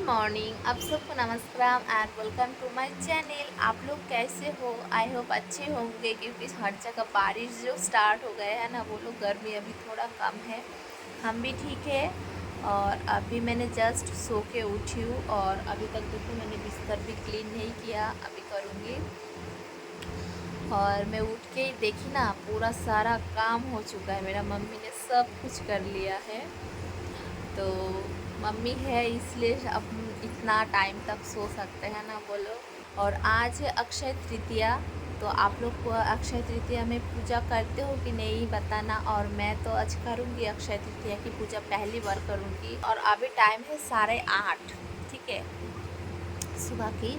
Morning, आप सबको नमस्कार and welcome to my channel. आप लोग कैसे हो? आई होप अच्छे होंगे, क्योंकि हर जगह बारिश जो स्टार्ट हो गए हैं ना, वो लोग गर्मी अभी थोड़ा कम है। हम भी ठीक है। और अभी मैंने जस्ट सो के उठी हूँ और अभी तक देखो मैंने बिस्तर भी क्लीन नहीं किया, अभी करूँगी। और मैं उठ के ही देखी ना, पूरा सारा काम हो चुका है मेरा, मम्मी ने सब कुछ कर लिया है। तो मम्मी है इसलिए अब इतना टाइम तक सो सकते हैं ना, बोलो। और आज है अक्षय तृतीया, तो आप लोग को अक्षय तृतीया में पूजा करते हो कि नहीं बताना। और मैं तो आज करूँगी अक्षय तृतीया की पूजा, पहली बार करूँगी। और अभी टाइम है 8:30, ठीक है, सुबह की।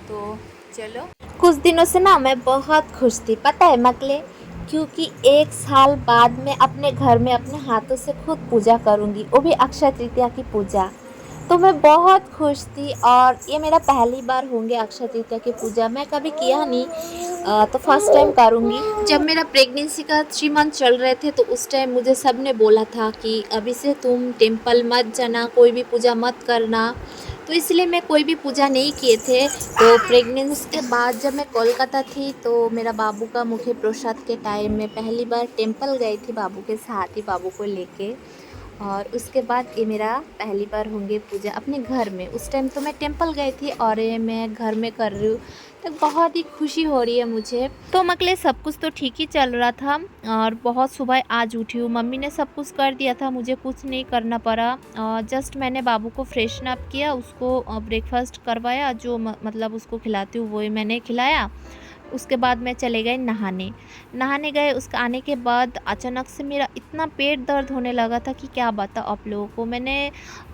तो चलो, कुछ दिनों से ना मैं बहुत खुश थी, पता है मकले, क्योंकि 1 साल बाद मैं अपने घर में अपने हाथों से खुद पूजा करूँगी, वो भी अक्षय तृतीया की पूजा। तो मैं बहुत खुश थी और ये मेरा पहली बार होंगे अक्षय तृतीया की पूजा, मैं कभी किया नहीं। तो फर्स्ट टाइम करूँगी। जब मेरा प्रेगनेंसी का 3 मंथ चल रहे थे, तो उस टाइम मुझे सब ने बोला था कि अभी से तुम टेम्पल मत जाना, कोई भी पूजा मत करना। तो इसलिए मैं कोई भी पूजा नहीं किए थे। तो प्रेगनेंसी के बाद जब मैं कोलकाता थी, तो मेरा बाबू का मुख्य प्रसाद के टाइम में पहली बार टेम्पल गई थी बाबू के साथ ही, बाबू को लेके। और उसके बाद ये मेरा पहली बार होंगे पूजा अपने घर में। उस टाइम तो मैं टेंपल गई थी और ये मैं घर में कर रही हूँ, तो बहुत ही खुशी हो रही है मुझे। तो मकले सब कुछ तो ठीक ही चल रहा था और बहुत सुबह आज उठी हूँ, मम्मी ने सब कुछ कर दिया था, मुझे कुछ नहीं करना पड़ा। जस्ट मैंने बाबू को फ्रेशन अप किया, उसको ब्रेकफास्ट करवाया, जो मतलब उसको खिलाती हूँ वही मैंने खिलाया। उसके बाद मैं चले गए नहाने गए। उसके आने के बाद अचानक से मेरा इतना पेट दर्द होने लगा था कि क्या बताऊँ आप लोगों को। मैंने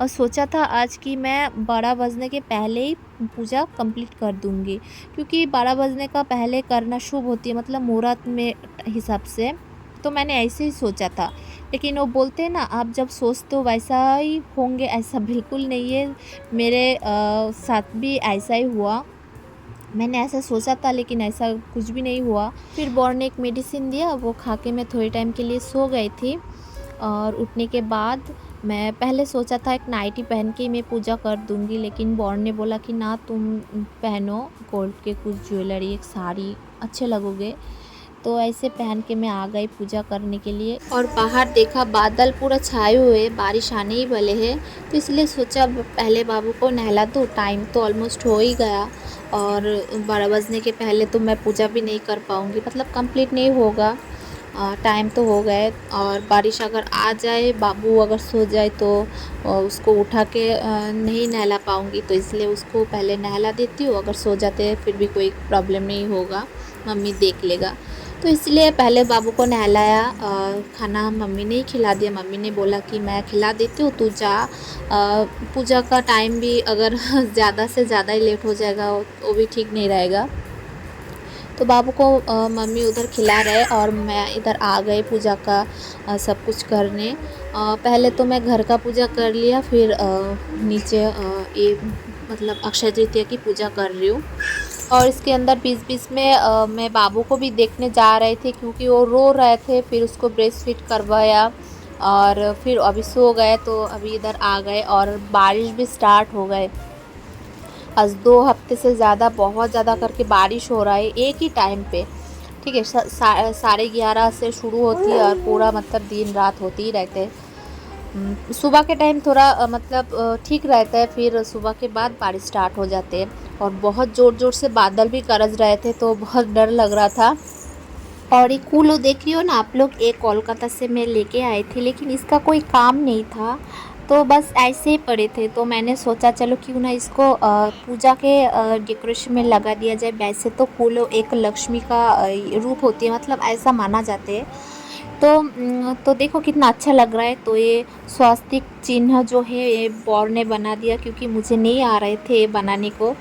सोचा था आज कि मैं 12 बजने के पहले ही पूजा कंप्लीट कर दूँगी, क्योंकि 12 बजने का पहले करना शुभ होती है, मतलब मुहूर्त में हिसाब से। तो मैंने ऐसे ही सोचा था, लेकिन वो बोलते हैं ना, आप जब सोचते हो वैसा ही होंगे, ऐसा बिल्कुल नहीं है। मेरे साथ भी ऐसा ही हुआ। मैंने ऐसा सोचा था लेकिन ऐसा कुछ भी नहीं हुआ। फिर बॉर्न ने एक मेडिसिन दिया, वो खा के मैं थोड़े टाइम के लिए सो गई थी। और उठने के बाद मैं पहले सोचा था एक नाइटी पहन के ही मैं पूजा कर दूंगी, लेकिन बॉर्न ने बोला कि ना, तुम पहनो गोल्ड के कुछ ज्वेलरी, एक साड़ी, अच्छे लगोगे। तो ऐसे पहन के मैं आ गई पूजा करने के लिए। और बाहर देखा बादल पूरा छाए हुए, बारिश आने ही वाले हैं, तो इसलिए सोचा पहले बाबू को नहला दूँ, टाइम तो ऑलमोस्ट हो ही गया। और 12 बजने के पहले तो मैं पूजा भी नहीं कर पाऊँगी, मतलब कंप्लीट नहीं होगा, टाइम तो हो गए। और बारिश अगर आ जाए, बाबू अगर सो जाए, तो उसको उठा के नहीं नहला पाऊँगी, तो इसलिए उसको पहले नहला देती हूँ। अगर सो जाते हैं फिर भी कोई प्रॉब्लम नहीं होगा, मम्मी देख लेगा। तो इसलिए पहले बाबू को नहलाया। खाना मम्मी ने ही खिला दिया, मम्मी ने बोला कि मैं खिला देती हूँ, तू जा। पूजा का टाइम भी अगर ज़्यादा से ज़्यादा ही लेट हो जाएगा, वो भी ठीक नहीं रहेगा। तो बाबू को मम्मी उधर खिला रहे और मैं इधर आ गई पूजा का सब कुछ करने। पहले तो मैं घर का पूजा कर लिया, फिर नीचे ये मतलब अक्षय तृतीया की पूजा कर रही हूँ। और इसके अंदर बीच बीच में मैं बाबू को भी देखने जा रहे थे, क्योंकि वो रो रहे थे, फिर उसको ब्रेस्ट फीड करवाया और फिर अभी सो गए। तो अभी इधर आ गए और बारिश भी स्टार्ट हो गए। आज 2 हफ्ते से ज़्यादा, बहुत ज़्यादा करके बारिश हो रहा है एक ही टाइम पे, ठीक है। 11:30 से शुरू होती है और पूरा मतलब दिन रात होती ही रहते हैं। सुबह के टाइम थोड़ा मतलब ठीक रहता है, फिर सुबह के बाद बारिश स्टार्ट हो जाते हैं। और बहुत ज़ोर ज़ोर से बादल भी गरज रहे थे, तो बहुत डर लग रहा था। और ये कूलो देख रही हो ना आप लोग, एक कोलकाता से मैं लेके आई थी, लेकिन इसका कोई काम नहीं था, तो बस ऐसे ही पड़े थे। तो मैंने सोचा चलो क्यों ना इसको पूजा के डेकोरेशन में लगा दिया जाए। वैसे तो कूलो एक लक्ष्मी का रूप होती है, मतलब ऐसा माना जाता है। तो देखो कितना अच्छा लग रहा है। तो ये स्वास्तिक चिन्ह जो है, ये बॉर्न ने बना दिया, क्योंकि मुझे नहीं आ रहे थे बनाने को।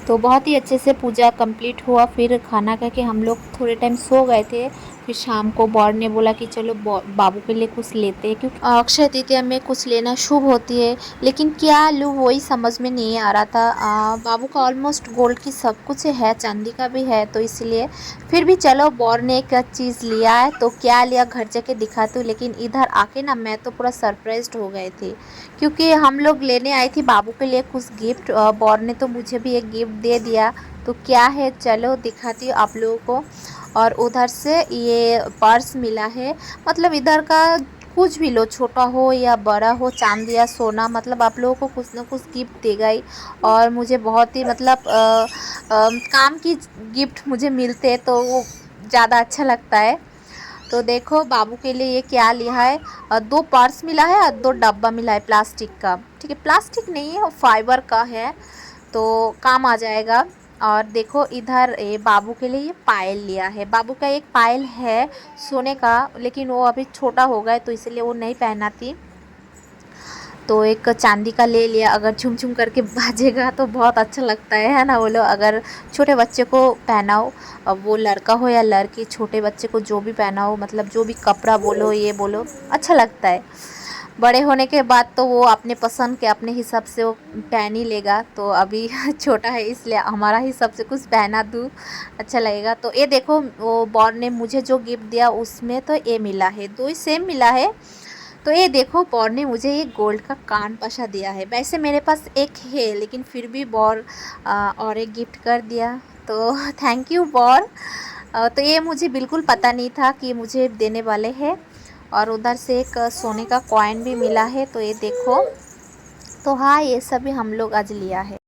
तो बहुत ही अच्छे से पूजा कंप्लीट हुआ। फिर खाना खा के हम लोग थोड़े टाइम सो गए थे, फिर शाम को बॉर ने बोला कि चलो बाबू के लिए कुछ लेते हैं, क्योंकि अक्षय तृतीया में कुछ लेना शुभ होती है। लेकिन क्या लूँ वही समझ में नहीं आ रहा था। बाबू का ऑलमोस्ट गोल्ड की सब कुछ है, चांदी का भी है, तो इसलिए फिर भी चलो बॉर ने एक चीज़ लिया है तो क्या लिया घर जाके दिखाती हूँ। लेकिन इधर आके ना मैं तो पूरा सरप्राइज्ड हो गए थे, क्योंकि हम लोग लेने आए थे बाबू के लिए कुछ गिफ्ट। बॉर ने तो मुझे भी एक गिफ्ट दे दिया। तो क्या है चलो दिखाती हूँ आप लोगों को। और उधर से ये पर्स मिला है। मतलब इधर का कुछ भी लो, छोटा हो या बड़ा हो, चांदी या सोना, मतलब आप लोगों को कुछ ना कुछ गिफ्ट देगा ही। और मुझे बहुत ही मतलब काम की गिफ्ट मुझे मिलते हैं तो वो ज़्यादा अच्छा लगता है। तो देखो बाबू के लिए ये क्या लिया है। दो पर्स मिला है और दो डब्बा मिला है प्लास्टिक का। ठीक है, प्लास्टिक नहीं है, फाइबर का है, तो काम आ जाएगा। और देखो इधर ये बाबू के लिए ये पायल लिया है। बाबू का एक पायल है सोने का, लेकिन वो अभी छोटा हो गया तो इसलिए वो नहीं पहना थी। तो एक चांदी का ले लिया। अगर झुम झुम करके बाजेगा तो बहुत अच्छा लगता है ना। बोलो अगर छोटे बच्चे को पहनाओ, अब वो लड़का हो या लड़की, छोटे बच्चे को जो भी पहनाओ, मतलब जो भी कपड़ा बोलो ये बोलो, अच्छा लगता है। बड़े होने के बाद तो वो अपने पसंद के अपने हिसाब से वो पहन ही लेगा। तो अभी छोटा है इसलिए हमारा हिसाब से कुछ पहना दूँ, अच्छा लगेगा। तो ये देखो वो बॉर ने मुझे जो गिफ्ट दिया उसमें तो ये मिला है, दो ही सेम मिला है। तो ये देखो बॉर ने मुझे ये गोल्ड का कान पाशा दिया है। वैसे मेरे पास एक है लेकिन फिर भी बॉर और एक गिफ्ट कर दिया, तो थैंक यू बॉर। तो ये मुझे बिल्कुल पता नहीं था कि मुझे देने वाले हैं। और उधर से एक सोने का कॉइन भी मिला है, तो ये देखो। तो हाँ, ये सभी हम लोग आज लिया है।